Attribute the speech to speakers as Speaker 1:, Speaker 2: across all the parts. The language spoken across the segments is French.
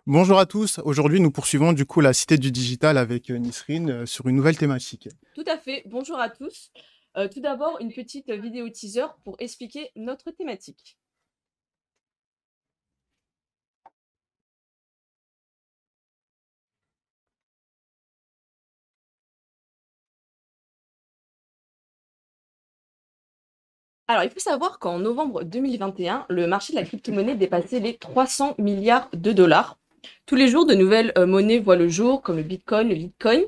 Speaker 1: Bonjour à tous, aujourd'hui nous poursuivons du coup la Cité du Digital avec Nisrine sur une nouvelle thématique.
Speaker 2: Tout à fait. Bonjour à tous. Tout d'abord, une petite vidéo teaser pour expliquer notre thématique. Alors, il faut savoir qu'en novembre 2021, le marché de la crypto-monnaie dépassait les 300 milliards de dollars. Tous les jours, de nouvelles monnaies voient le jour, comme le Bitcoin, le Litecoin,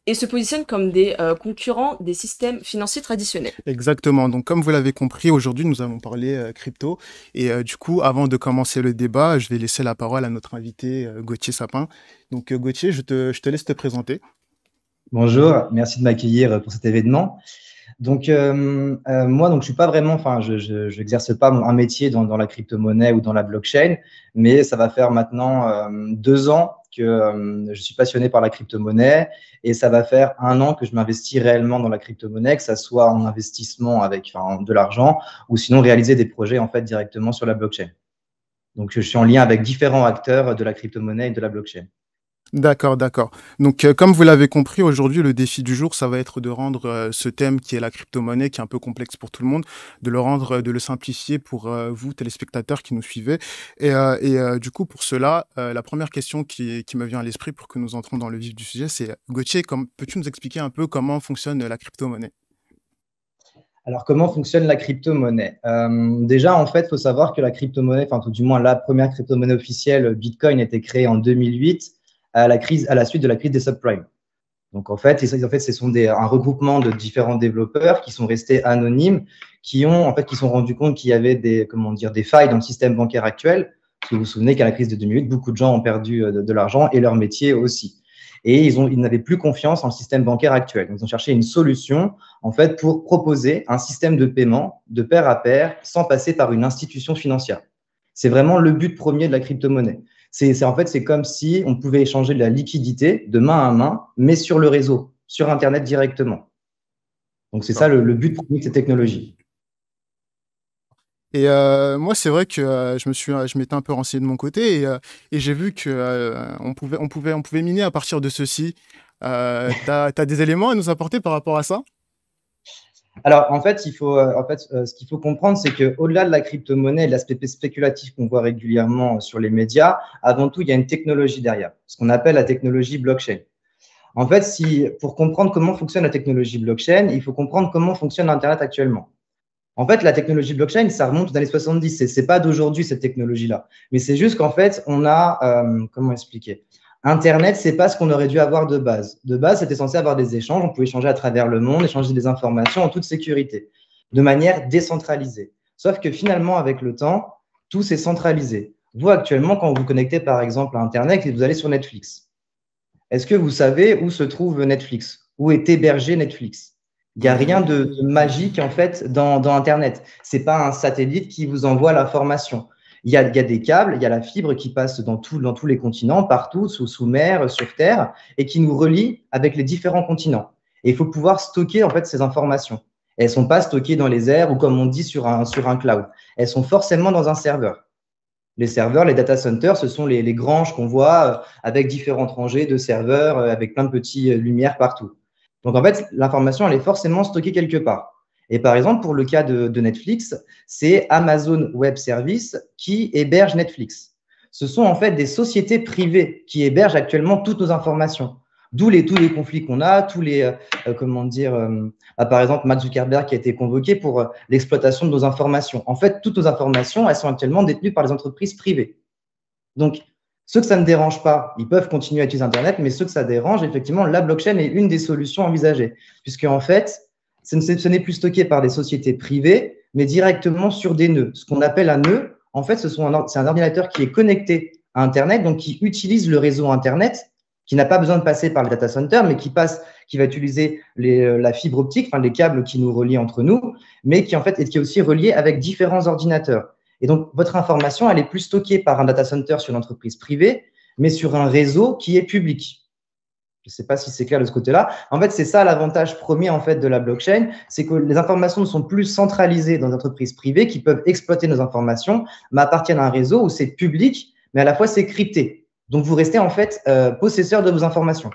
Speaker 2: et se positionnent comme des concurrents des systèmes financiers traditionnels.
Speaker 1: Exactement, donc comme vous l'avez compris, aujourd'hui nous allons parler crypto et du coup avant de commencer le débat, je vais laisser la parole à notre invité Gauthier Sapin. Donc Gauthier, je te laisse te présenter.
Speaker 3: Bonjour, merci de m'accueillir pour cet événement. Donc, moi, je suis pas vraiment, enfin, je n'exerce pas un métier dans la crypto-monnaie ou dans la blockchain, mais ça va faire maintenant 2 ans que je suis passionné par la crypto-monnaie et ça va faire 1 an que je m'investis réellement dans la crypto-monnaie, que ça soit en investissement avec de l'argent ou sinon réaliser des projets en fait directement sur la blockchain. Donc, je suis en lien avec différents acteurs de la crypto-monnaie et de la blockchain.
Speaker 1: D'accord, d'accord. Donc comme vous l'avez compris, aujourd'hui le défi du jour, ça va être de rendre ce thème qui est la crypto-monnaie, qui est un peu complexe pour tout le monde, de le rendre, de le simplifier pour vous, téléspectateurs qui nous suivez. Et du coup, pour cela, la première question qui me vient à l'esprit pour que nous entrons dans le vif du sujet, c'est Gauthier, peux-tu nous expliquer un peu comment fonctionne la crypto-monnaie?
Speaker 3: Alors, comment fonctionne la crypto-monnaie? Déjà, en fait, il faut savoir que la crypto-monnaie, enfin, tout du moins, la première crypto-monnaie officielle, Bitcoin, a été créée en 2008 à la suite de la crise des subprimes. Donc, en fait, ce sont un regroupement de différents développeurs qui sont restés anonymes, qui se sont rendus compte qu'il y avait des failles dans le système bancaire actuel. Parce que vous vous souvenez qu'à la crise de 2008, beaucoup de gens ont perdu de l'argent et leur métier aussi. Et ils n'avaient plus confiance en le système bancaire actuel. Donc, ils ont cherché une solution, en fait, pour proposer un système de paiement de pair à pair sans passer par une institution financière. C'est vraiment le but premier de la crypto-monnaie. C'est comme si on pouvait échanger de la liquidité de main à main, mais sur le réseau, sur Internet directement. Donc, c'est ça le but premier de cette technologie.
Speaker 1: Et moi, c'est vrai que je m'étais un peu renseigné de mon côté et j'ai vu que on pouvait miner à partir de ceci. T'as des éléments à nous apporter par rapport à ça?
Speaker 3: Alors, en fait, ce qu'il faut comprendre, c'est qu'au-delà de la crypto-monnaie et de l'aspect spéculatif qu'on voit régulièrement sur les médias, avant tout, il y a une technologie derrière, ce qu'on appelle la technologie blockchain. En fait, pour comprendre comment fonctionne la technologie blockchain, il faut comprendre comment fonctionne Internet actuellement. En fait, la technologie blockchain, ça remonte aux années 70. C'est pas d'aujourd'hui, cette technologie-là. Mais c'est juste qu'en fait, on a, comment expliquer? Internet, c'est pas ce qu'on aurait dû avoir de base. De base, c'était censé avoir des échanges. On pouvait échanger à travers le monde, échanger des informations en toute sécurité, de manière décentralisée. Sauf que finalement, avec le temps, tout s'est centralisé. Vous, actuellement, quand vous vous connectez, par exemple, à Internet et vous allez sur Netflix, est-ce que vous savez où se trouve Netflix? Où est hébergé Netflix? Il n'y a rien de magique, en fait, dans Internet. Ce n'est pas un satellite qui vous envoie l'information. Il y a des câbles, il y a la fibre qui passe dans tous les continents, partout, sous mer, sur Terre, et qui nous relie avec les différents continents. Et il faut pouvoir stocker, en fait, ces informations. Et elles ne sont pas stockées dans les airs ou, comme on dit, sur un cloud. Elles sont forcément dans un serveur. Les serveurs, les data centers, ce sont les granges qu'on voit avec différentes rangées de serveurs, avec plein de petites lumières partout. Donc, en fait, l'information, elle est forcément stockée quelque part. Et par exemple, pour le cas de Netflix, c'est Amazon Web Services qui héberge Netflix. Ce sont en fait des sociétés privées qui hébergent actuellement toutes nos informations. D'où tous les conflits qu'on a, par exemple, Mark Zuckerberg qui a été convoqué pour l'exploitation de nos informations. En fait, toutes nos informations, elles sont actuellement détenues par les entreprises privées. Donc, ceux que ça ne dérange pas, ils peuvent continuer à utiliser Internet, mais ceux que ça dérange, effectivement, la blockchain est une des solutions envisagées, puisque en fait, ce n'est plus stocké par des sociétés privées, mais directement sur des nœuds. Ce qu'on appelle un nœud, en fait, c'est un ordinateur qui est connecté à Internet, donc qui utilise le réseau Internet, qui n'a pas besoin de passer par le data center, mais qui va utiliser la fibre optique, enfin les câbles qui nous relient entre nous, mais qui en fait est aussi relié avec différents ordinateurs. Et donc, votre information, elle est plus stockée par un data center sur une entreprise privée, mais sur un réseau qui est public. Je ne sais pas si c'est clair de ce côté-là. En fait, c'est ça l'avantage premier en fait, de la blockchain, c'est que les informations ne sont plus centralisées dans des entreprises privées qui peuvent exploiter nos informations, mais appartiennent à un réseau où c'est public, mais à la fois c'est crypté. Donc, vous restez en fait possesseur de vos informations.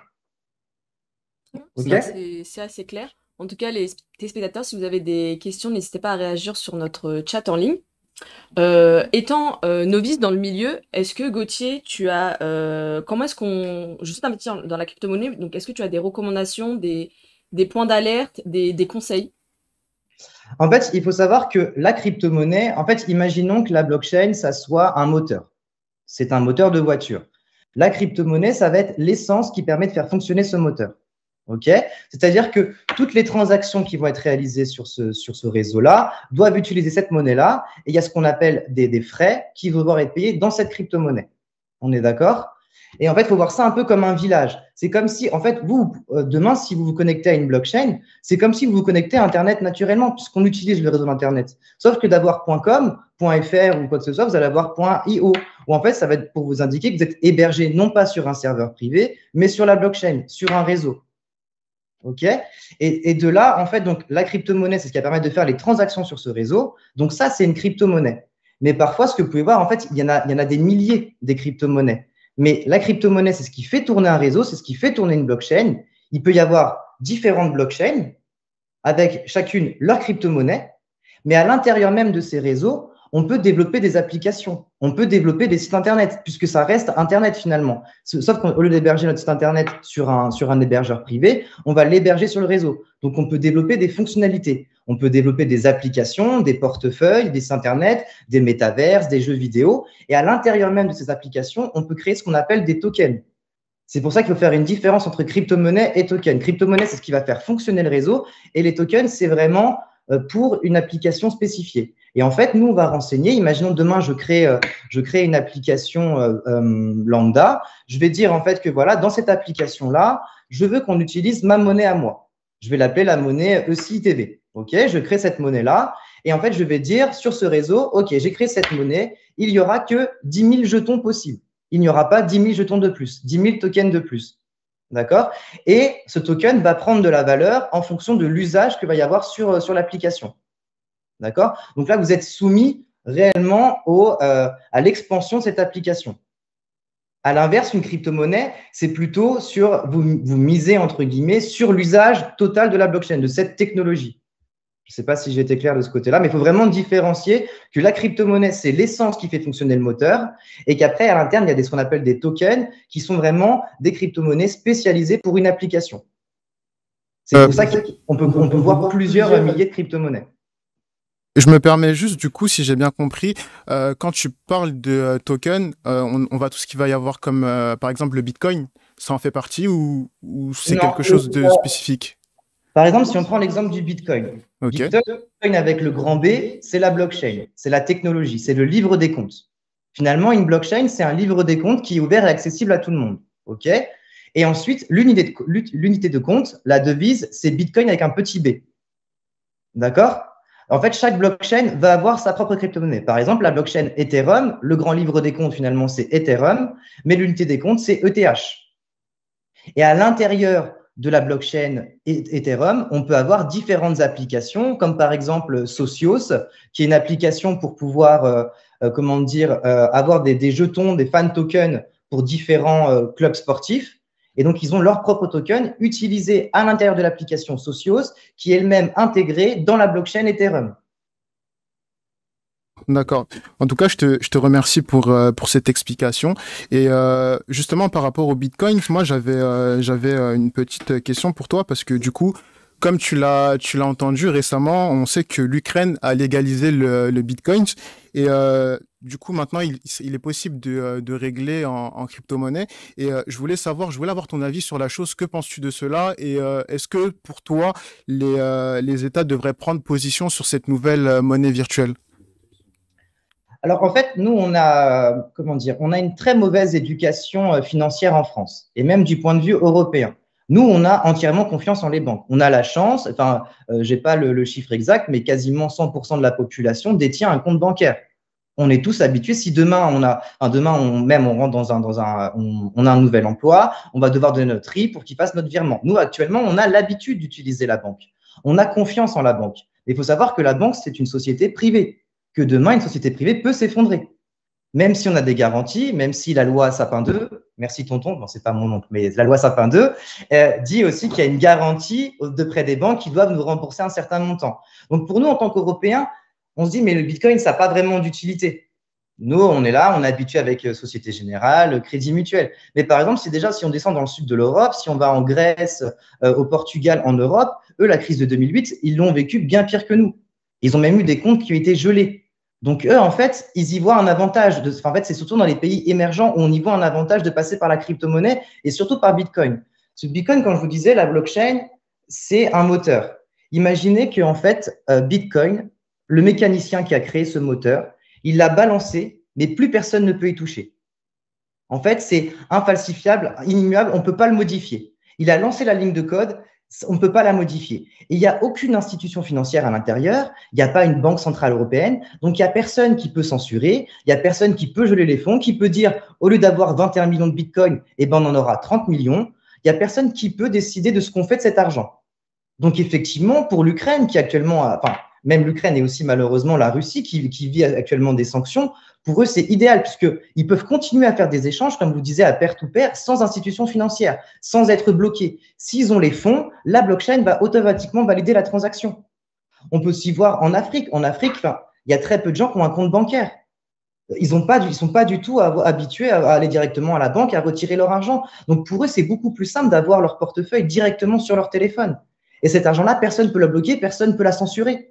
Speaker 2: C'est assez clair. En tout cas, les téléspectateurs, si vous avez des questions, n'hésitez pas à réagir sur notre chat en ligne. Étant novice dans le milieu, est-ce que Gauthier, tu as comment est-ce qu'on je sais investir dans la crypto-monnaie, donc est-ce que tu as des recommandations, des points d'alerte, des conseils?
Speaker 3: En fait, il faut savoir que la crypto-monnaie, en fait, imaginons que la blockchain, ça soit un moteur. C'est un moteur de voiture. La crypto-monnaie, ça va être l'essence qui permet de faire fonctionner ce moteur. Okay, c'est-à-dire que toutes les transactions qui vont être réalisées sur ce réseau-là doivent utiliser cette monnaie-là. Et il y a ce qu'on appelle des frais qui vont devoir être payés dans cette crypto-monnaie. On est d'accord? Et en fait, il faut voir ça un peu comme un village. C'est comme si, en fait, vous, demain, si vous vous connectez à une blockchain, c'est comme si vous vous connectez à Internet naturellement, puisqu'on utilise le réseau d'Internet. Sauf que d'avoir .com, .fr ou quoi que ce soit, vous allez avoir .io, où en fait, ça va être pour vous indiquer que vous êtes hébergé non pas sur un serveur privé, mais sur la blockchain, sur un réseau. OK, et de là, en fait, donc, la crypto-monnaie, c'est ce qui va permettre de faire les transactions sur ce réseau. Donc, ça, c'est une crypto-monnaie. Mais parfois, ce que vous pouvez voir, en fait, il y en a des milliers des crypto-monnaies. Mais la crypto-monnaie, c'est ce qui fait tourner un réseau, c'est ce qui fait tourner une blockchain. Il peut y avoir différentes blockchains avec chacune leur crypto-monnaie. Mais à l'intérieur même de ces réseaux, on peut développer des applications, on peut développer des sites Internet, puisque ça reste Internet finalement. Sauf qu'au lieu d'héberger notre site Internet sur un hébergeur privé, on va l'héberger sur le réseau. Donc, on peut développer des fonctionnalités. On peut développer des applications, des portefeuilles, des sites Internet, des métaverses, des jeux vidéo. Et à l'intérieur même de ces applications, on peut créer ce qu'on appelle des tokens. C'est pour ça qu'il faut faire une différence entre crypto-monnaie et token. Crypto-monnaie, c'est ce qui va faire fonctionner le réseau. Et les tokens, c'est vraiment pour une application spécifiée. Et en fait, nous, on va renseigner. Imaginons demain, je crée une application lambda. Je vais dire en fait que voilà, dans cette application-là, je veux qu'on utilise ma monnaie à moi. Je vais l'appeler la monnaie ECITV. OK, je crée cette monnaie-là. Et en fait, je vais dire sur ce réseau, OK, j'ai créé cette monnaie. Il n'y aura que 10 000 jetons possibles. Il n'y aura pas 10 000 jetons de plus, 10 000 tokens de plus. D'accord? Et ce token va prendre de la valeur en fonction de l'usage qu'il va y avoir sur l'application. D'accord? Donc là, vous êtes soumis réellement à l'expansion de cette application. À l'inverse, une crypto-monnaie, c'est plutôt vous misez, entre guillemets, sur l'usage total de la blockchain, de cette technologie. Je ne sais pas si j'ai été clair de ce côté-là, mais il faut vraiment différencier que la crypto-monnaie, c'est l'essence qui fait fonctionner le moteur et qu'après, à l'interne, il y a ce qu'on appelle des tokens qui sont vraiment des crypto-monnaies spécialisées pour une application. C'est pour ça qu'on peut voir plusieurs milliers de crypto-monnaies.
Speaker 1: Je me permets juste, du coup, si j'ai bien compris, quand tu parles de token, on voit tout ce qu'il va y avoir comme, par exemple, le Bitcoin. Ça en fait partie ou c'est quelque chose de spécifique?
Speaker 3: Par exemple, si on prend l'exemple du Bitcoin.
Speaker 1: Okay.
Speaker 3: Bitcoin avec le grand B, c'est la blockchain, c'est la technologie, c'est le livre des comptes. Finalement, une blockchain, c'est un livre des comptes qui est ouvert et accessible à tout le monde. OK? Et ensuite, l'unité de compte, la devise, c'est Bitcoin avec un petit b. D'accord? En fait, chaque blockchain va avoir sa propre crypto-monnaie. Par exemple, la blockchain Ethereum, le grand livre des comptes, finalement, c'est Ethereum, mais l'unité des comptes, c'est ETH. Et à l'intérieur de la blockchain Ethereum, on peut avoir différentes applications, comme par exemple Socios, qui est une application pour pouvoir, avoir des jetons, des fan tokens pour différents clubs sportifs. Et donc, ils ont leur propre token utilisé à l'intérieur de l'application Socios, qui est elle-même intégrée dans la blockchain Ethereum.
Speaker 1: D'accord. En tout cas, je te remercie pour cette explication. Et justement, par rapport au Bitcoin, moi, j'avais une petite question pour toi parce que du coup, comme tu l'as entendu récemment, on sait que l'Ukraine a légalisé le Bitcoin et du coup, maintenant, il est possible de régler en crypto-monnaie. Et je voulais avoir ton avis sur la chose. Que penses-tu de cela? Et est-ce que pour toi, les États devraient prendre position sur cette nouvelle monnaie virtuelle?
Speaker 3: Alors, en fait, nous, on a une très mauvaise éducation financière en France, et même du point de vue européen. Nous, on a entièrement confiance en les banques. On a la chance, j'ai pas le chiffre exact, mais quasiment 100% de la population détient un compte bancaire. On est tous habitués. Si demain on rentre on a un nouvel emploi, on va devoir donner notre RIB pour qu'il fasse notre virement. Nous, actuellement, on a l'habitude d'utiliser la banque. On a confiance en la banque. Il faut savoir que la banque, c'est une société privée, que demain, une société privée peut s'effondrer. Même si on a des garanties, même si la loi Sapin 2, merci tonton, bon, c'est pas mon oncle, mais la loi Sapin 2 dit aussi qu'il y a une garantie auprès des banques qui doivent nous rembourser un certain montant. Donc pour nous, en tant qu'Européens, on se dit, mais le Bitcoin, ça n'a pas vraiment d'utilité. Nous, on est là, on est habitué avec Société Générale, Crédit Mutuel. Mais par exemple, si on descend dans le sud de l'Europe, si on va en Grèce, au Portugal, en Europe, eux, la crise de 2008, ils l'ont vécu bien pire que nous. Ils ont même eu des comptes qui ont été gelés. Donc, eux, en fait, ils y voient un avantage. En fait, c'est surtout dans les pays émergents où on y voit un avantage de passer par la crypto-monnaie et surtout par Bitcoin. Ce Bitcoin, comme je vous disais, la blockchain, c'est un moteur. Imaginez qu'en fait, Bitcoin, le mécanicien qui a créé ce moteur, il l'a balancé, mais plus personne ne peut y toucher. En fait, c'est infalsifiable, inimmuable, on ne peut pas le modifier. Il a lancé la ligne de code, on ne peut pas la modifier. Et il n'y a aucune institution financière à l'intérieur, il n'y a pas une banque centrale européenne, donc il n'y a personne qui peut censurer, il n'y a personne qui peut geler les fonds, qui peut dire, au lieu d'avoir 21 millions de bitcoins, eh ben, on en aura 30 millions. Il n'y a personne qui peut décider de ce qu'on fait de cet argent. Donc effectivement, pour l'Ukraine, qui actuellement, enfin, même l'Ukraine et aussi malheureusement la Russie, qui vit actuellement des sanctions, pour eux, c'est idéal puisqu'ils peuvent continuer à faire des échanges, comme vous disiez, à pair to pair, sans institution financière, sans être bloqués. S'ils ont les fonds, la blockchain va automatiquement valider la transaction. On peut aussi voir en Afrique. En Afrique, enfin, il y a très peu de gens qui ont un compte bancaire. Ils sont pas du tout habitués à aller directement à la banque, à retirer leur argent. Donc, pour eux, c'est beaucoup plus simple d'avoir leur portefeuille directement sur leur téléphone. Et cet argent-là, personne ne peut le bloquer, personne ne peut la censurer.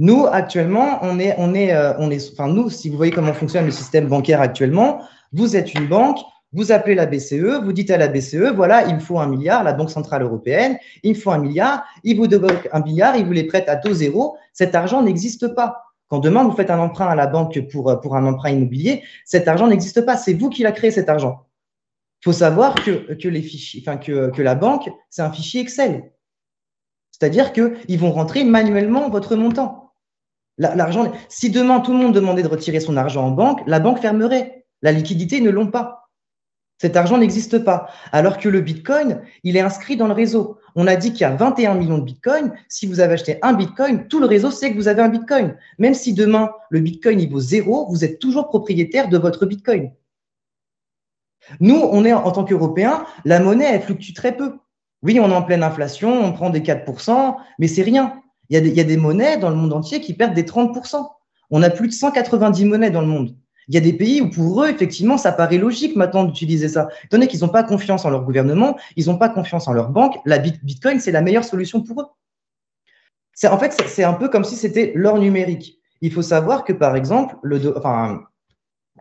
Speaker 3: Nous, actuellement, enfin, nous, si vous voyez comment fonctionne le système bancaire actuellement, vous êtes une banque, vous appelez la BCE, vous dites à la BCE, voilà, il me faut 1 milliard, la Banque Centrale Européenne, il me faut 1 milliard, il vous donne 1 milliard, il vous les prête à taux zéro, cet argent n'existe pas. Quand demain, vous faites un emprunt à la banque pour un emprunt immobilier, cet argent n'existe pas, c'est vous qui l'a créé, cet argent. Il faut savoir que les fichiers, enfin, que la banque, c'est un fichier Excel. C'est-à-dire qu'ils vont rentrer manuellement votre montant. L'argent, si demain tout le monde demandait de retirer son argent en banque, la banque fermerait. La liquidité, ils ne l'ont pas. Cet argent n'existe pas. Alors que le Bitcoin, il est inscrit dans le réseau. On a dit qu'il y a 21 millions de Bitcoins. Si vous avez acheté un Bitcoin, tout le réseau sait que vous avez un Bitcoin. Même si demain, le Bitcoin il vaut 0, vous êtes toujours propriétaire de votre Bitcoin. Nous, on est en tant qu'Européens, la monnaie, elle fluctue très peu. Oui, on est en pleine inflation, on prend des 4%, mais c'est rien. Il y a des monnaies dans le monde entier qui perdent des 30%. On a plus de 190 monnaies dans le monde. Il y a des pays où pour eux, effectivement, ça paraît logique maintenant d'utiliser ça. Étant donné qu'ils n'ont pas confiance en leur gouvernement, ils n'ont pas confiance en leur banque, la Bitcoin, c'est la meilleure solution pour eux. En fait, c'est un peu comme si c'était l'or numérique. Il faut savoir que, par exemple,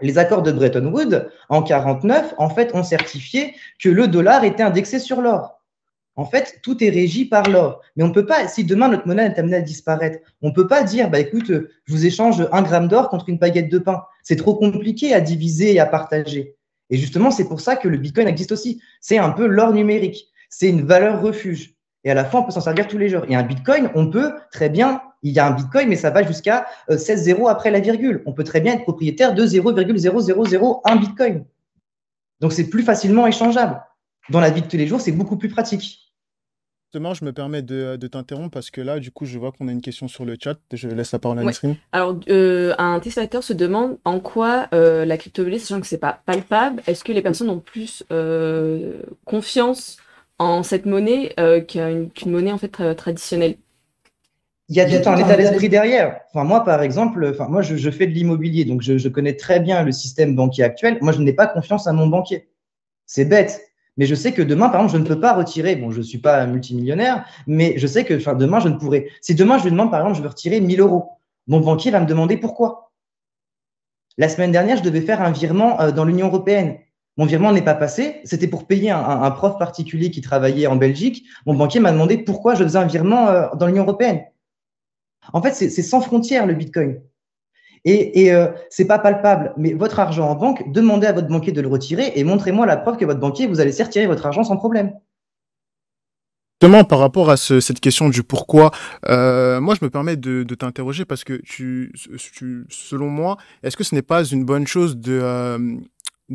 Speaker 3: les accords de Bretton Woods, en 1949, en fait, ont certifié que le dollar était indexé sur l'or. En fait, tout est régi par l'or. Mais on ne peut pas, si demain notre monnaie est amenée à disparaître, on ne peut pas dire, bah, écoute, je vous échange 1 gramme d'or contre une baguette de pain. C'est trop compliqué à diviser et à partager. Et justement, c'est pour ça que le Bitcoin existe aussi. C'est un peu l'or numérique. C'est une valeur refuge. Et à la fin, on peut s'en servir tous les jours. Et un Bitcoin, on peut très bien, il y a un Bitcoin, mais ça va jusqu'à 16 zéros après la virgule. On peut très bien être propriétaire de 0,0001 Bitcoin. Donc, c'est plus facilement échangeable. Dans la vie de tous les jours, c'est beaucoup plus pratique.
Speaker 1: Justement, je me permets de t'interrompre parce que là, du coup, je vois qu'on a une question sur le chat. Je laisse la parole à Nesrine.
Speaker 2: Alors, un testateur se demande en quoi la crypto-monnaie, sachant que c'est pas palpable, est-ce que les personnes ont plus confiance en cette monnaie qu'une monnaie en fait traditionnelle?
Speaker 3: Il y a un état d'esprit derrière. Enfin, moi, par exemple, moi, je fais de l'immobilier, donc je connais très bien le système banquier actuel. Moi, je n'ai pas confiance à mon banquier. C'est bête. Mais je sais que demain, par exemple, je ne peux pas retirer, bon, je ne suis pas multimillionnaire, mais je sais que demain, je ne pourrai. Si demain, je lui demande, par exemple, je veux retirer 1 000 €, mon banquier va me demander pourquoi. La semaine dernière, je devais faire un virement dans l'Union européenne. Mon virement n'est pas passé. C'était pour payer un prof particulier qui travaillait en Belgique. Mon banquier m'a demandé pourquoi je faisais un virement dans l'Union européenne. En fait, c'est sans frontières, le Bitcoin. Et c'est pas palpable, mais votre argent en banque, demandez à votre banquier de le retirer et montrez-moi la preuve que votre banquier vous a laissé retirer votre argent sans problème.
Speaker 1: Justement, par rapport à cette question du pourquoi, moi, je me permets de t'interroger parce que selon moi, est-ce que ce n'est pas une bonne chose de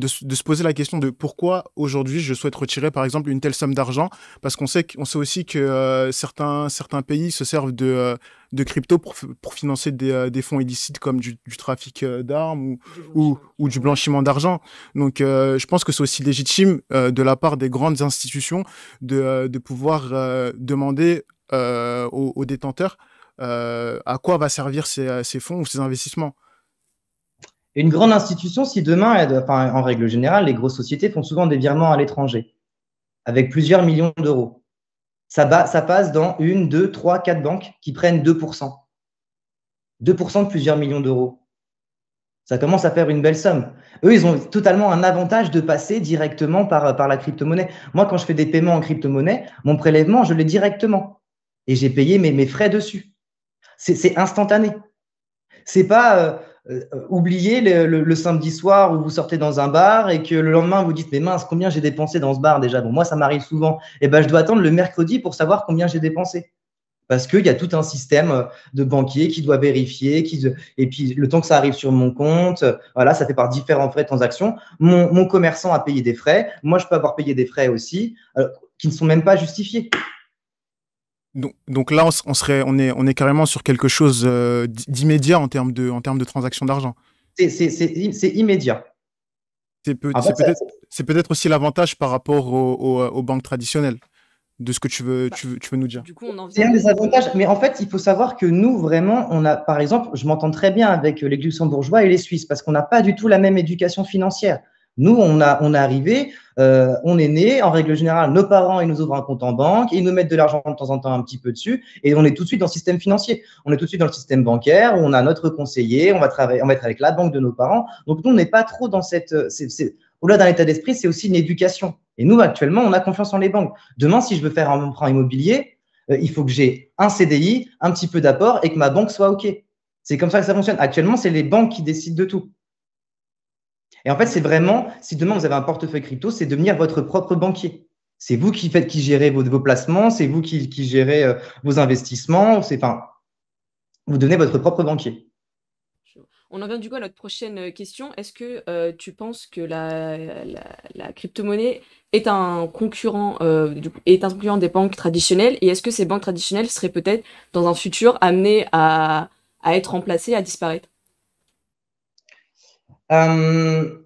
Speaker 1: se poser la question de pourquoi aujourd'hui je souhaite retirer, par exemple, une telle somme d'argent? Parce on sait aussi que certains pays se servent de crypto pour financer des fonds illicites comme du trafic d'armes
Speaker 2: Du blanchiment,
Speaker 1: ou du
Speaker 2: ouais.
Speaker 1: blanchiment d'argent. Donc, je pense que c'est aussi légitime de la part des grandes institutions de pouvoir demander aux détenteurs à quoi va servir ces fonds ou ces investissements.
Speaker 3: Une grande institution, si demain, enfin, en règle générale, les grosses sociétés font souvent des virements à l'étranger avec plusieurs millions d'euros. Ça passe dans une, deux, trois, quatre banques qui prennent 2%. 2% de plusieurs millions d'euros. Ça commence à faire une belle somme. Eux, ils ont totalement un avantage de passer directement par la crypto-monnaie. Moi, quand je fais des paiements en crypto-monnaie, mon prélèvement, je l'ai directement. Et j'ai payé mes frais dessus. C'est instantané. C'est pas oublier le samedi soir où vous sortez dans un bar et que le lendemain vous dites mais mince, combien j'ai dépensé dans ce bar déjà. Bon, moi ça m'arrive souvent. Et ben je dois attendre le mercredi pour savoir combien j'ai dépensé. Parce qu'il y a tout un système de banquier qui doit vérifier, et puis le temps que ça arrive sur mon compte, voilà, ça fait par différents frais de transaction. Mon commerçant a payé des frais, moi je peux avoir payé des frais aussi, qui ne sont même pas justifiés.
Speaker 1: Donc là, on est carrément sur quelque chose d'immédiat en termes de transaction d'argent.
Speaker 3: C'est immédiat. En fait,
Speaker 1: C'est peut-être aussi l'avantage par rapport aux banques traditionnelles de ce que
Speaker 2: Bah,
Speaker 1: tu veux nous dire.
Speaker 2: du coup, on en
Speaker 3: c'est
Speaker 2: vient
Speaker 3: un des
Speaker 2: donc.
Speaker 3: avantages, mais en fait, il faut savoir que nous, vraiment, on a, par exemple, je m'entends très bien avec les Luxembourgeois et les Suisses parce qu'on n'a pas du tout la même éducation financière. Nous, on est arrivé, on est né, en règle générale, nos parents, ils nous ouvrent un compte en banque, ils nous mettent de l'argent de temps en temps un petit peu dessus, et on est tout de suite dans le système financier. On est tout de suite dans le système bancaire, où on a notre conseiller, on va être avec la banque de nos parents. Donc, nous, on n'est pas trop dans au-delà d'un état d'esprit, c'est aussi une éducation. Et nous, actuellement, on a confiance en les banques. Demain, si je veux faire un emprunt immobilier, il faut que j'ai un CDI, un petit peu d'apport et que ma banque soit OK. C'est comme ça que ça fonctionne. Actuellement, c'est les banques qui décident de tout. Et en fait, c'est vraiment, si demain vous avez un portefeuille crypto, c'est devenir votre propre banquier. C'est vous qui gérez vos placements, c'est vous qui gérez vos investissements. Enfin, vous devenez votre propre banquier.
Speaker 2: On en vient du coup à notre prochaine question. Est-ce que tu penses que la crypto-monnaie est un concurrent, est un concurrent des banques traditionnelles? Et est-ce que ces banques traditionnelles seraient peut-être dans un futur amenées à être remplacées, à disparaître?
Speaker 3: Comme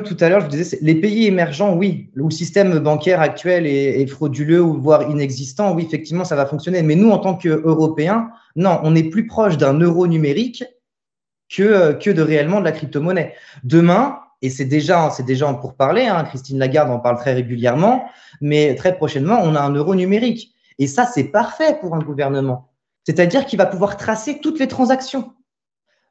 Speaker 3: tout à l'heure, je vous disais, les pays émergents, oui, où le système bancaire actuel est frauduleux ou voire inexistant, oui, effectivement, ça va fonctionner. Mais nous, en tant qu'Européens, non, on est plus proche d'un euro numérique que de réellement de la crypto-monnaie. Demain, et c'est déjà en pourparlers, hein, Christine Lagarde en parle très régulièrement, mais très prochainement, on a un euro numérique. Et ça, c'est parfait pour un gouvernement. C'est-à-dire qu'il va pouvoir tracer toutes les transactions.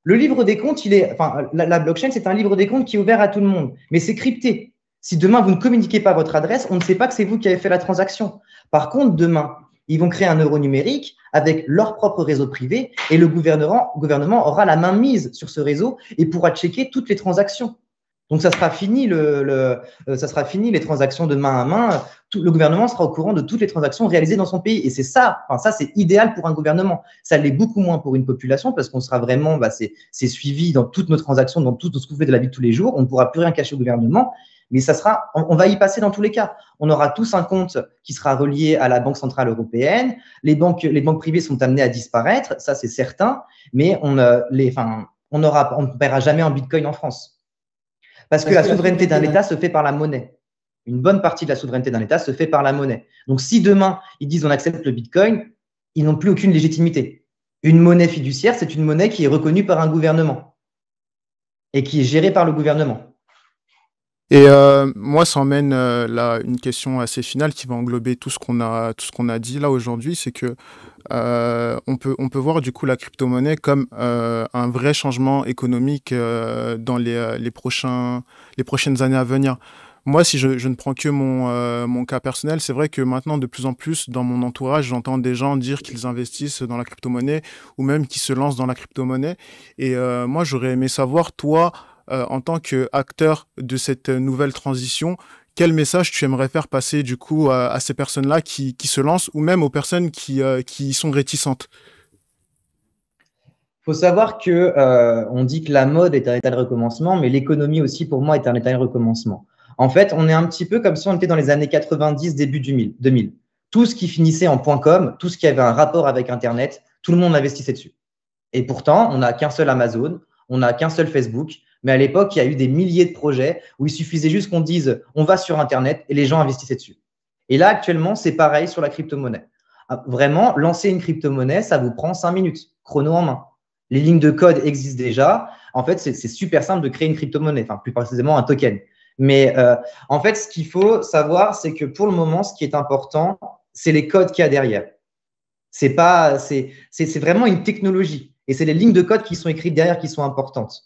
Speaker 3: Le livre des comptes, la blockchain, c'est un livre des comptes qui est ouvert à tout le monde, mais c'est crypté. Si demain, vous ne communiquez pas votre adresse, on ne sait pas que c'est vous qui avez fait la transaction. Par contre, demain, ils vont créer un euro numérique avec leur propre réseau privé et le gouvernement aura la main mise sur ce réseau et pourra checker toutes les transactions. Donc, ça sera fini les transactions de main à main. Le gouvernement sera au courant de toutes les transactions réalisées dans son pays. Et c'est ça, c'est idéal pour un gouvernement. Ça l'est beaucoup moins pour une population parce qu'on sera vraiment, c'est suivi dans toutes nos transactions, dans tout ce que vous faites de la vie de tous les jours. On ne pourra plus rien cacher au gouvernement. Mais on va y passer dans tous les cas. On aura tous un compte qui sera relié à la Banque centrale européenne. Les banques privées sont amenées à disparaître, ça c'est certain. Mais on ne paiera jamais en Bitcoin en France. Parce que la souveraineté d'un État se fait par la monnaie. Une bonne partie de la souveraineté d'un État se fait par la monnaie. Donc, si demain, ils disent on accepte le Bitcoin, ils n'ont plus aucune légitimité. Une monnaie fiduciaire, c'est une monnaie qui est reconnue par un gouvernement et qui est gérée par le gouvernement.
Speaker 1: Et moi, ça emmène là une question assez finale qui va englober tout ce qu'on a dit là aujourd'hui, c'est que on peut voir du coup la crypto-monnaie comme un vrai changement économique dans les prochaines années à venir. Moi, si je ne prends que mon cas personnel, c'est vrai que maintenant, de plus en plus, dans mon entourage, j'entends des gens dire qu'ils investissent dans la crypto-monnaie ou même qu'ils se lancent dans la crypto-monnaie. Et moi, j'aurais aimé savoir, toi, en tant qu'acteur de cette nouvelle transition, quel message tu aimerais faire passer du coup à ces personnes-là qui se lancent ou même aux personnes qui sont réticentes?
Speaker 3: Faut savoir que on dit que la mode est un état de recommencement, mais l'économie aussi, pour moi, est un état de recommencement. En fait, on est un petit peu comme si on était dans les années 90, début 2000. Tout ce qui finissait en .com, tout ce qui avait un rapport avec Internet, tout le monde investissait dessus. Et pourtant, on n'a qu'un seul Amazon, on n'a qu'un seul Facebook. Mais à l'époque, il y a eu des milliers de projets où il suffisait juste qu'on dise on va sur Internet et les gens investissaient dessus. Et là, actuellement, c'est pareil sur la crypto-monnaie. Vraiment, lancer une crypto-monnaie, ça vous prend 5 minutes, chrono en main. Les lignes de code existent déjà. En fait, c'est super simple de créer une crypto-monnaie, enfin plus précisément un token. Mais en fait, ce qu'il faut savoir, c'est que pour le moment, ce qui est important, c'est les codes qu'il y a derrière. C'est vraiment une technologie. Et c'est les lignes de code qui sont écrites derrière qui sont importantes.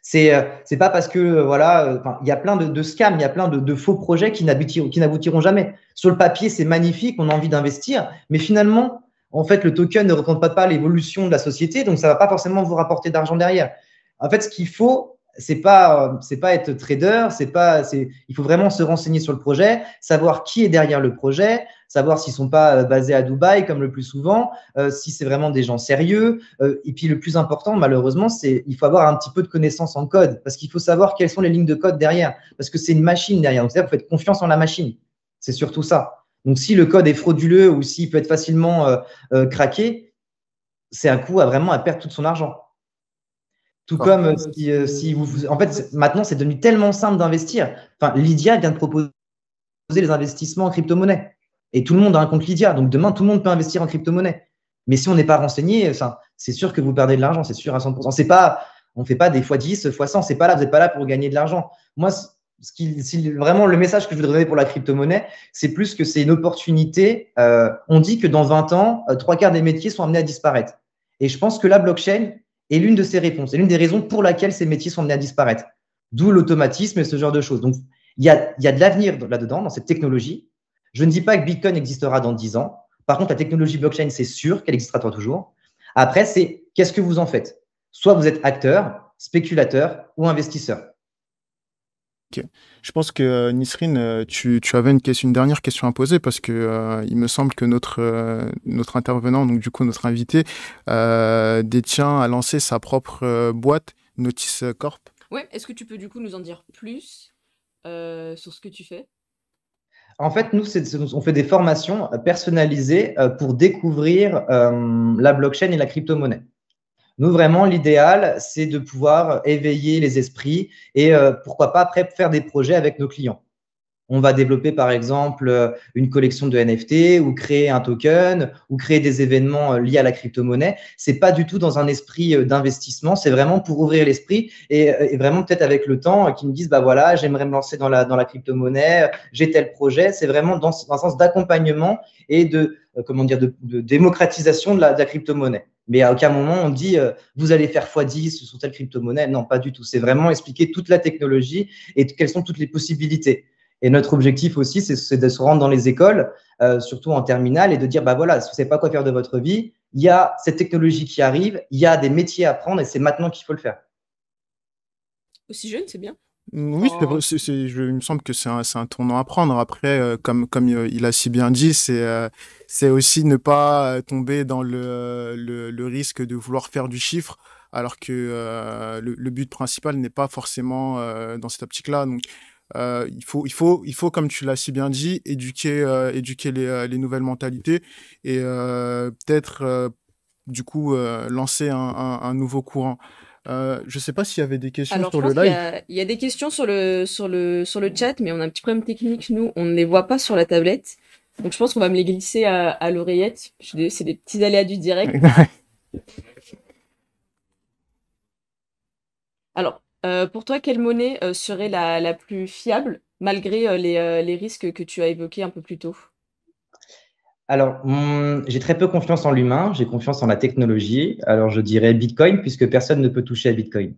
Speaker 3: C'est pas parce que voilà, il y a plein de scams, il y a plein de faux projets qui n'aboutiront jamais. Sur le papier, c'est magnifique, on a envie d'investir, mais finalement, en fait, le token ne représente pas l'évolution de la société, donc ça va pas forcément vous rapporter d'argent derrière. En fait, ce qu'il faut, c'est pas être trader, il faut vraiment se renseigner sur le projet, savoir qui est derrière le projet, savoir s'ils sont pas basés à Dubaï comme le plus souvent, si c'est vraiment des gens sérieux. Et puis le plus important, malheureusement, c'est il faut avoir un petit peu de connaissance en code parce qu'il faut savoir quelles sont les lignes de code derrière parce que c'est une machine derrière. Donc, c'est-à-dire que vous faites confiance en la machine. C'est surtout ça. Donc, si le code est frauduleux ou s'il peut être facilement craqué, c'est un coup à perdre tout son argent. Tout comme si vous… En fait, maintenant, c'est devenu tellement simple d'investir. Enfin, Lydia vient de proposer les investissements en crypto-monnaie. Et tout le monde a un compte Lydia. Donc, demain, tout le monde peut investir en crypto-monnaie. Mais si on n'est pas renseigné, c'est sûr que vous perdez de l'argent, c'est sûr à 100%. On ne fait pas des x10, x100. C'est pas là, vous n'êtes pas là pour gagner de l'argent. Moi, vraiment, le message que je voudrais donner pour la crypto-monnaie, c'est plus que c'est une opportunité. On dit que dans 20 ans, 3/4 des métiers sont amenés à disparaître. Et je pense que la blockchain est l'une de ces réponses. C'est l'une des raisons pour laquelle ces métiers sont amenés à disparaître. D'où l'automatisme et ce genre de choses. Donc, il y a de l'avenir là-dedans, dans cette technologie. Je ne dis pas que Bitcoin existera dans 10 ans. Par contre, la technologie blockchain, c'est sûr qu'elle existera toujours. Après, c'est qu'est-ce que vous en faites? Soit vous êtes acteur, spéculateur ou investisseur.
Speaker 1: Ok. Je pense que Nisrine, tu avais une dernière question à poser parce que il me semble que notre intervenant, donc du coup notre invité, a lancé sa propre boîte, Notice Corp.
Speaker 2: Ouais, est-ce que tu peux du coup nous en dire plus sur ce que tu fais?
Speaker 3: En fait, nous, on fait des formations personnalisées pour découvrir la blockchain et la crypto-monnaie. Nous, vraiment, l'idéal, c'est de pouvoir éveiller les esprits et pourquoi pas après faire des projets avec nos clients. On va développer, par exemple, une collection de NFT ou créer un token ou créer des événements liés à la crypto-monnaie. C'est pas du tout dans un esprit d'investissement, c'est vraiment pour ouvrir l'esprit et vraiment peut-être avec le temps qu'ils me disent, bah voilà, j'aimerais me lancer dans la crypto-monnaie, j'ai tel projet. C'est vraiment dans un sens d'accompagnement et de démocratisation de la crypto-monnaie. Mais à aucun moment on dit vous allez faire x10 sur telle crypto-monnaie. Non, pas du tout. C'est vraiment expliquer toute la technologie et quelles sont toutes les possibilités. Et notre objectif aussi, c'est de se rendre dans les écoles, surtout en terminale, et de dire, bah voilà, si vous ne savez pas quoi faire de votre vie, il y a cette technologie qui arrive, il y a des métiers à apprendre et c'est maintenant qu'il faut le faire.
Speaker 2: Aussi jeune, c'est bien.
Speaker 1: Oui,
Speaker 2: Oh.
Speaker 1: il me semble que c'est un tournant à prendre. Après, comme il a si bien dit, c'est aussi ne pas tomber dans le risque de vouloir faire du chiffre, alors que le but principal n'est pas forcément dans cette optique-là. Donc, il faut, comme tu l'as si bien dit, éduquer les nouvelles mentalités et peut-être, du coup, lancer un nouveau courant. Je sais pas s'il y avait des questions
Speaker 2: Alors, je
Speaker 1: sur le
Speaker 2: pense qu'il y
Speaker 1: live.
Speaker 2: il y a des questions sur le chat, mais on a un petit problème technique, nous, on ne les voit pas sur la tablette. Donc, je pense qu'on va me les glisser à l'oreillette. C'est des petits aléas du direct. Alors, pour toi, quelle monnaie serait la plus fiable, malgré les risques que tu as évoqués un peu plus tôt?
Speaker 3: Alors, j'ai très peu confiance en l'humain, j'ai confiance en la technologie. Alors, je dirais Bitcoin, puisque personne ne peut toucher à Bitcoin.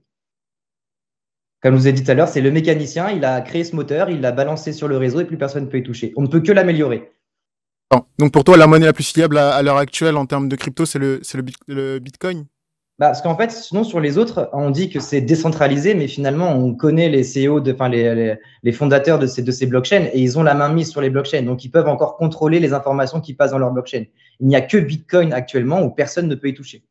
Speaker 3: Comme je vous ai dit tout à l'heure, c'est le mécanicien, il a créé ce moteur, il l'a balancé sur le réseau et plus personne ne peut y toucher. On ne peut que l'améliorer.
Speaker 1: Donc pour toi, la monnaie la plus fiable à l'heure actuelle en termes de crypto, c'est le Bitcoin?
Speaker 3: Parce qu'en fait, sinon, sur les autres, on dit que c'est décentralisé, mais finalement, on connaît les CEO, les fondateurs de ces blockchains et ils ont la main mise sur les blockchains. Donc, ils peuvent encore contrôler les informations qui passent dans leur blockchain. Il n'y a que Bitcoin actuellement où personne ne peut y toucher.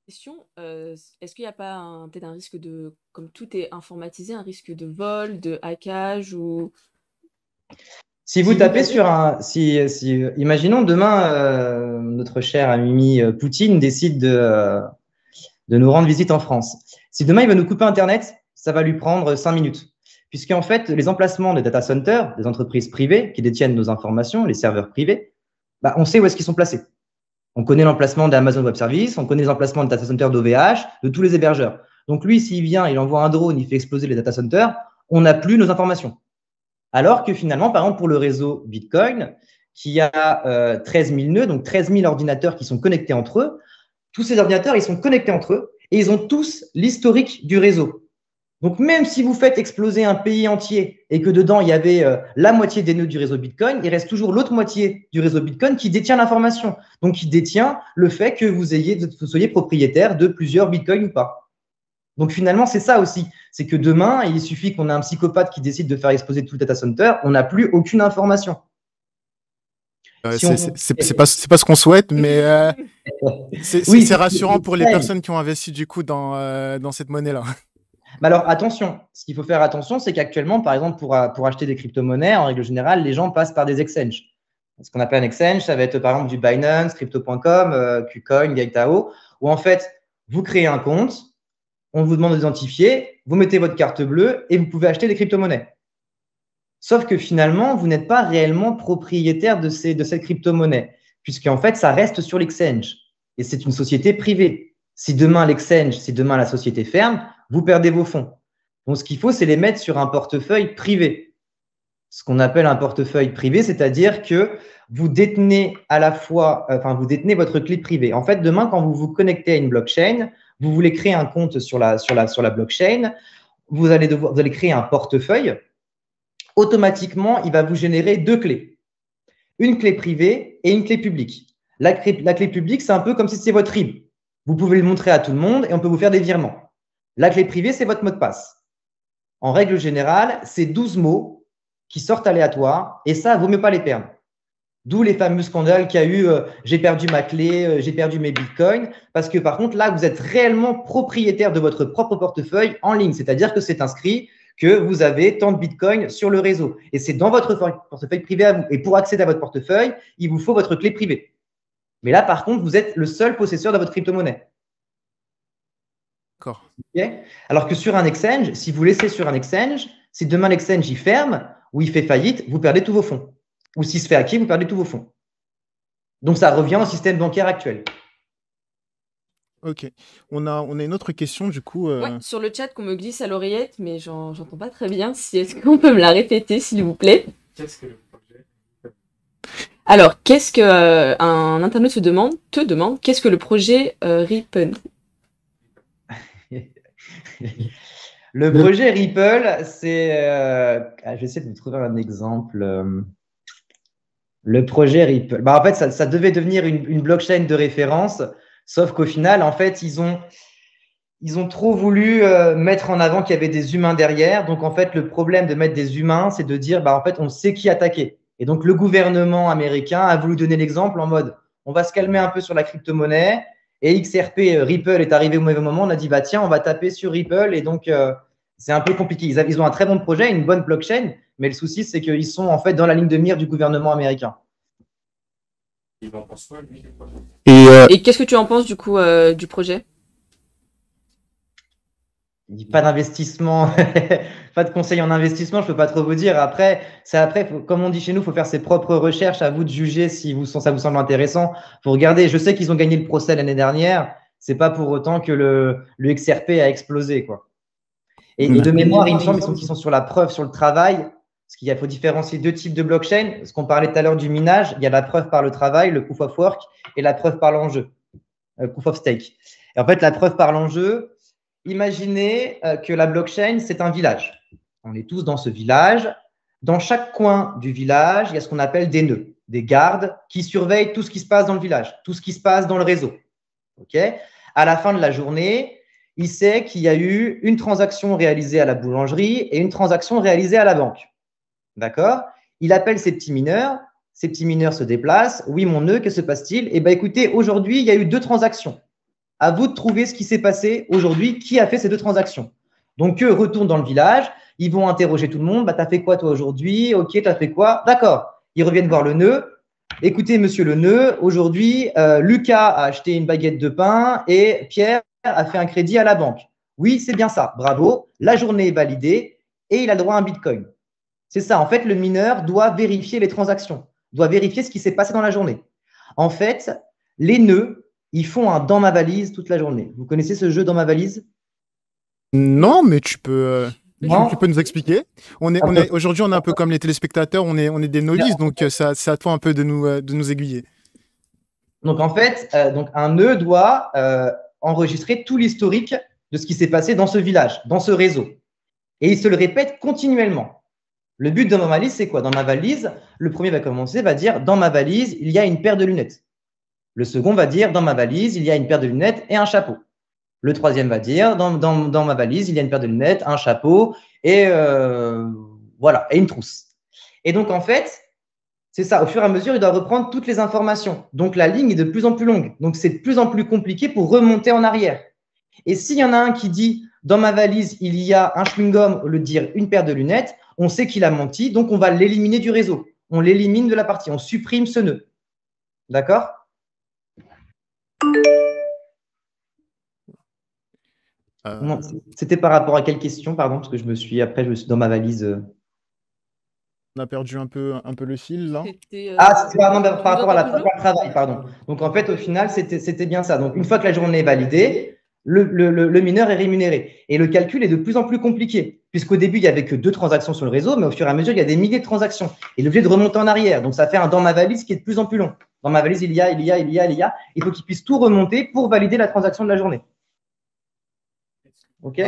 Speaker 2: Question, est-ce qu'il n'y a pas peut-être un risque de, comme tout est informatisé, un risque de vol, de hackage ou…
Speaker 3: Si vous tapez sur imaginons demain, notre cher ami Poutine décide de nous rendre visite en France. Si demain, il va nous couper Internet, ça va lui prendre 5 minutes. Puisqu'en fait, les emplacements des data centers, des entreprises privées qui détiennent nos informations, les serveurs privés, on sait où est-ce qu'ils sont placés. On connaît l'emplacement d'Amazon Web Services, on connaît les emplacements de data centers d'OVH, de tous les hébergeurs. Donc lui, s'il vient, il envoie un drone, il fait exploser les data centers, on n'a plus nos informations. Alors que finalement, par exemple, pour le réseau Bitcoin, qui a 13 000 nœuds, donc 13 000 ordinateurs qui sont connectés entre eux, tous ces ordinateurs, ils sont connectés entre eux et ils ont tous l'historique du réseau. Donc, même si vous faites exploser un pays entier et que dedans, il y avait la moitié des nœuds du réseau Bitcoin, il reste toujours l'autre moitié du réseau Bitcoin qui détient l'information. Donc, qui détient le fait que vous soyez propriétaire de plusieurs Bitcoins ou pas. Donc, finalement, c'est ça aussi. C'est que demain, il suffit qu'on ait un psychopathe qui décide de faire exploser tout le data center, on n'a plus aucune information.
Speaker 1: C'est pas ce qu'on souhaite, mais c'est rassurant pour les personnes qui ont investi du coup dans cette monnaie-là.
Speaker 3: Mais alors, attention, ce qu'il faut faire attention, c'est qu'actuellement, par exemple, pour acheter des crypto-monnaies, en règle générale, les gens passent par des exchanges. Ce qu'on appelle un exchange, ça va être par exemple du Binance, Crypto.com, KuCoin, GateAO, où en fait, vous créez un compte, on vous demande d'identifier, vous mettez votre carte bleue et vous pouvez acheter des crypto-monnaies. Sauf que finalement, vous n'êtes pas réellement propriétaire de cette crypto-monnaie, puisqu'en fait, ça reste sur l'exchange. Et c'est une société privée. Si demain la société ferme, vous perdez vos fonds. Donc, ce qu'il faut, c'est les mettre sur un portefeuille privé. Ce qu'on appelle un portefeuille privé, c'est-à-dire que vous détenez vous détenez votre clé privée. En fait, demain, quand vous vous connectez à une blockchain, vous voulez créer un compte sur la blockchain, vous allez créer un portefeuille. Automatiquement, il va vous générer 2 clés. Une clé privée et une clé publique. La clé publique, c'est un peu comme si c'était votre RIB. Vous pouvez le montrer à tout le monde et on peut vous faire des virements. La clé privée, c'est votre mot de passe. En règle générale, c'est 12 mots qui sortent aléatoires et ça, vaut mieux pas les perdre. D'où les fameux scandales qu'il y a eu j'ai perdu ma clé, j'ai perdu mes bitcoins. Parce que par contre, là, vous êtes réellement propriétaire de votre propre portefeuille en ligne. C'est-à-dire que c'est inscrit que vous avez tant de bitcoins sur le réseau. Et c'est dans votre portefeuille privé à vous. Et pour accéder à votre portefeuille, il vous faut votre clé privée. Mais là, par contre, vous êtes le seul possesseur de votre crypto-monnaie.
Speaker 1: D'accord.
Speaker 3: Okay. Alors que sur un exchange, si vous laissez sur un exchange, si demain l'exchange il ferme ou il fait faillite, vous perdez tous vos fonds. Ou s'il se fait hacker, vous perdez tous vos fonds. Donc, ça revient au système bancaire actuel.
Speaker 1: Ok. On a une autre question, du coup.
Speaker 2: Ouais, sur le chat qu'on me glisse à l'oreillette, mais j'entends pas très bien. Est-ce qu'on peut me la répéter, s'il vous plaît?
Speaker 1: Qu'est-ce que le projet?
Speaker 2: Alors, qu'est-ce que un internaute te demande, qu'est-ce que le projet Ripple?
Speaker 3: Le projet Ripple, c'est… je vais essayer de vous trouver un exemple. Le projet Ripple. En fait, ça devait devenir une blockchain de référence, sauf qu'au final, en fait, ils ont trop voulu mettre en avant qu'il y avait des humains derrière. Donc, en fait, le problème de mettre des humains, c'est de dire, en fait, on sait qui attaquer. Et donc, le gouvernement américain a voulu donner l'exemple en mode, on va se calmer un peu sur la crypto-monnaie. Et XRP, Ripple est arrivé au mauvais moment. On a dit, tiens, on va taper sur Ripple. Et donc, c'est un peu compliqué. Ils ont un très bon projet, une bonne blockchain. Mais le souci, c'est qu'ils sont en fait dans la ligne de mire du gouvernement américain.
Speaker 2: Et qu'est-ce que tu en penses du coup du projet?
Speaker 3: Pas d'investissement, pas de conseil en investissement, je peux pas trop vous dire. Après, comme on dit chez nous, il faut faire ses propres recherches. À vous de juger si ça vous semble intéressant. Faut regarder. Je sais qu'ils ont gagné le procès l'année dernière. C'est pas pour autant que le XRP a explosé, quoi. Et de mémoire, il me semble qu'ils sont sur la preuve, sur le travail. Parce qu'il faut différencier 2 types de blockchain. Ce qu'on parlait tout à l'heure du minage, il y a la preuve par le travail, le proof of work, et la preuve par l'enjeu, proof of stake. Et en fait, la preuve par l'enjeu, imaginez que la blockchain, c'est un village. On est tous dans ce village. Dans chaque coin du village, il y a ce qu'on appelle des nœuds, des gardes qui surveillent tout ce qui se passe dans le village, tout ce qui se passe dans le réseau. Okay. À la fin de la journée, il sait qu'il y a eu une transaction réalisée à la boulangerie et une transaction réalisée à la banque. D'accord? Il appelle ses petits mineurs. Ces petits mineurs se déplacent. Oui, mon nœud, que se passe-t-il? Eh bien, écoutez, aujourd'hui, il y a eu 2 transactions. À vous de trouver ce qui s'est passé aujourd'hui, qui a fait ces 2 transactions. Donc, eux retournent dans le village, ils vont interroger tout le monde. Bah, t'as fait quoi toi aujourd'hui? Ok, t'as fait quoi? D'accord. Ils reviennent voir le nœud. Écoutez, monsieur le nœud, aujourd'hui, Lucas a acheté une baguette de pain et Pierre a fait un crédit à la banque. Oui, c'est bien ça. Bravo. La journée est validée et il a le droit à un bitcoin. C'est ça. En fait, le mineur doit vérifier les transactions, doit vérifier ce qui s'est passé dans la journée. En fait, les nœuds, ils font un dans ma valise toute la journée. Vous connaissez ce jeu dans ma valise?
Speaker 1: Non, mais tu peux
Speaker 3: Non.
Speaker 1: nous expliquer. Aujourd'hui, on est un peu comme les téléspectateurs, on est des novices, donc c'est à toi un peu de nous aiguiller.
Speaker 3: Donc, en fait, donc un nœud doit enregistrer tout l'historique de ce qui s'est passé dans ce village, dans ce réseau. Et il se le répète continuellement. Le but de ma valise, c'est quoi? Dans ma valise, le premier va commencer, va dire dans ma valise, il y a une paire de lunettes. Le second va dire dans ma valise, il y a une paire de lunettes et un chapeau. Le troisième va dire dans ma valise, il y a une paire de lunettes, un chapeau et voilà, et une trousse. Et donc, en fait, c'est ça. Au fur et à mesure, il doit reprendre toutes les informations. Donc, la ligne est de plus en plus longue. Donc, c'est de plus en plus compliqué pour remonter en arrière. Et s'il y en a un qui dit dans ma valise, il y a un chewing-gum au lieu de dire une paire de lunettes, on sait qu'il a menti, donc on va l'éliminer du réseau. On l'élimine de la partie, on supprime ce nœud. D'accord? C'était par rapport à quelle question, pardon, parce que je me suis dans ma valise.
Speaker 1: On a perdu un peu le fil, là.
Speaker 3: C'était par rapport à la travail, pardon. Donc, en fait, au final, c'était bien ça. Donc, une fois que la journée est validée, le mineur est rémunéré. Et le calcul est de plus en plus compliqué, puisqu'au début, il n'y avait que 2 transactions sur le réseau, mais au fur et à mesure, il y a des milliers de transactions. Et il est obligé de remonter en arrière. Donc, ça fait un dans ma valise qui est de plus en plus long. Dans ma valise, il y a. Il faut qu'il puisse tout remonter pour valider la transaction de la journée. OK?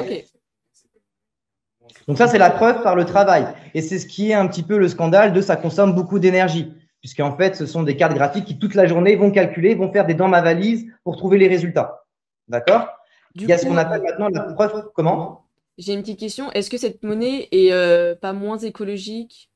Speaker 3: Donc ça, c'est la preuve par le travail. Et c'est ce qui est un petit peu le scandale de ça consomme beaucoup d'énergie. Puisqu'en fait, ce sont des cartes graphiques qui, toute la journée, vont calculer, vont faire des dans ma valise pour trouver les résultats. D'accord? Il y a ce qu'on appelle maintenant la preuve. Comment?
Speaker 2: J'ai une petite question. Est-ce que cette monnaie est pas moins écologique?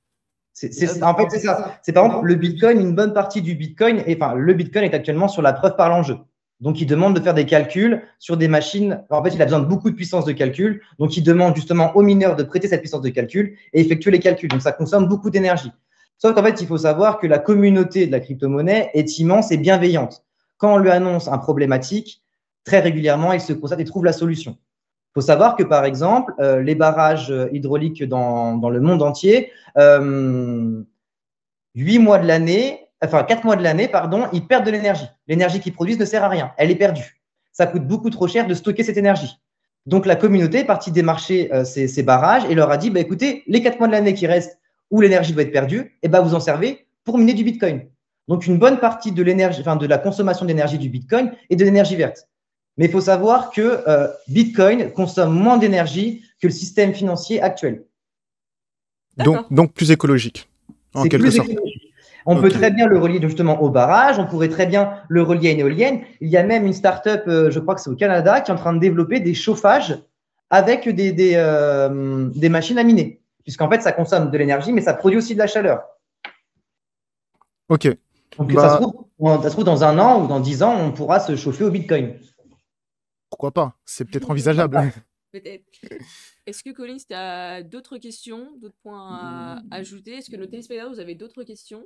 Speaker 3: En fait, c'est ça. C'est par exemple le Bitcoin, une bonne partie du Bitcoin, le Bitcoin est actuellement sur la preuve par l'enjeu. Donc, il demande de faire des calculs sur des machines. En fait, il a besoin de beaucoup de puissance de calcul. Donc, il demande justement aux mineurs de prêter cette puissance de calcul et effectuer les calculs. Donc, ça consomme beaucoup d'énergie. Sauf qu'en fait, il faut savoir que la communauté de la crypto-monnaie est immense et bienveillante. Quand on lui annonce un problématique, très régulièrement, il se constate et trouve la solution. Il faut savoir que, par exemple, les barrages hydrauliques dans le monde entier, 8 mois de l'année, 4 mois de l'année, pardon, ils perdent de l'énergie. L'énergie qu'ils produisent ne sert à rien. Elle est perdue. Ça coûte beaucoup trop cher de stocker cette énergie. Donc, la communauté est partie démarcher ces barrages et leur a dit, bah, écoutez, les 4 mois de l'année qui restent où l'énergie doit être perdue, eh ben, vous en servez pour miner du Bitcoin. Donc, une bonne partie de l'énergie, de la consommation d'énergie du Bitcoin est de l'énergie verte. Mais il faut savoir que Bitcoin consomme moins d'énergie que le système financier actuel.
Speaker 1: Donc plus écologique, en quelque sorte.
Speaker 3: On peut très bien le relier justement au barrage, on pourrait très bien le relier à une éolienne. Il y a même une start-up, je crois que c'est au Canada, qui est en train de développer des chauffages avec des machines à miner. Puisqu'en fait, ça consomme de l'énergie, mais ça produit aussi de la chaleur.
Speaker 1: Ok.
Speaker 3: Donc, ça se trouve, dans 1 an ou dans 10 ans, on pourra se chauffer au Bitcoin.
Speaker 1: Pourquoi pas? C'est peut-être envisageable.
Speaker 2: Peut-être. Est-ce que Colin, tu as d'autres questions, d'autres points à ajouter? Est-ce que nos téléspectateurs, vous avez d'autres questions?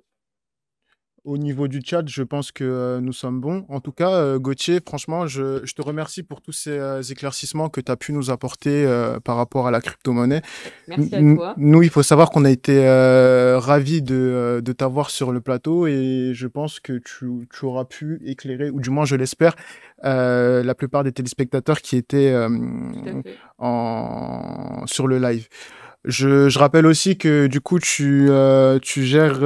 Speaker 1: Au niveau du chat, je pense que nous sommes bons. En tout cas, Gauthier, franchement, je te remercie pour tous ces éclaircissements que tu as pu nous apporter par rapport à la crypto-monnaie.
Speaker 2: Merci à toi.
Speaker 1: Nous, il faut savoir qu'on a été ravis de t'avoir sur le plateau et je pense que tu auras pu éclairer, ou du moins je l'espère, la plupart des téléspectateurs qui étaient sur le live. Je rappelle aussi que du coup tu gères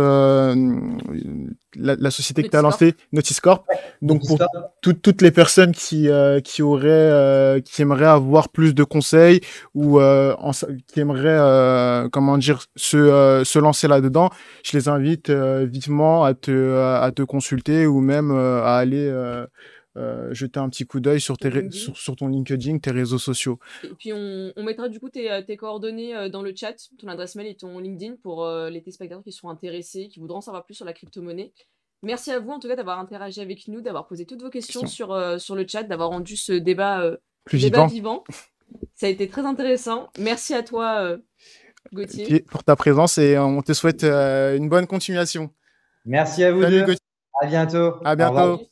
Speaker 1: la société que tu as lancée, Notiscorp. Donc pour toutes les personnes qui aimeraient avoir plus de conseils ou qui aimeraient se lancer là-dedans, je les invite vivement à te consulter ou même à aller jeter un petit coup d'œil sur,
Speaker 2: LinkedIn.
Speaker 1: sur ton LinkedIn, tes réseaux sociaux.
Speaker 2: Et puis on mettra du coup tes coordonnées dans le chat, ton adresse mail et ton LinkedIn pour les téléspectateurs qui sont intéressés, qui voudront savoir plus sur la crypto-monnaie. Merci à vous en tout cas d'avoir interagi avec nous, d'avoir posé toutes vos questions sur le chat, d'avoir rendu ce débat,
Speaker 1: Plus
Speaker 2: vivant. Ça a été très intéressant. Merci à toi, Gauthier.
Speaker 1: Pour ta présence et on te souhaite une bonne continuation.
Speaker 3: Merci à vous
Speaker 1: Salut,
Speaker 3: deux.
Speaker 1: Gauthier.
Speaker 3: À bientôt.
Speaker 1: À
Speaker 3: Au revoir.
Speaker 1: bientôt.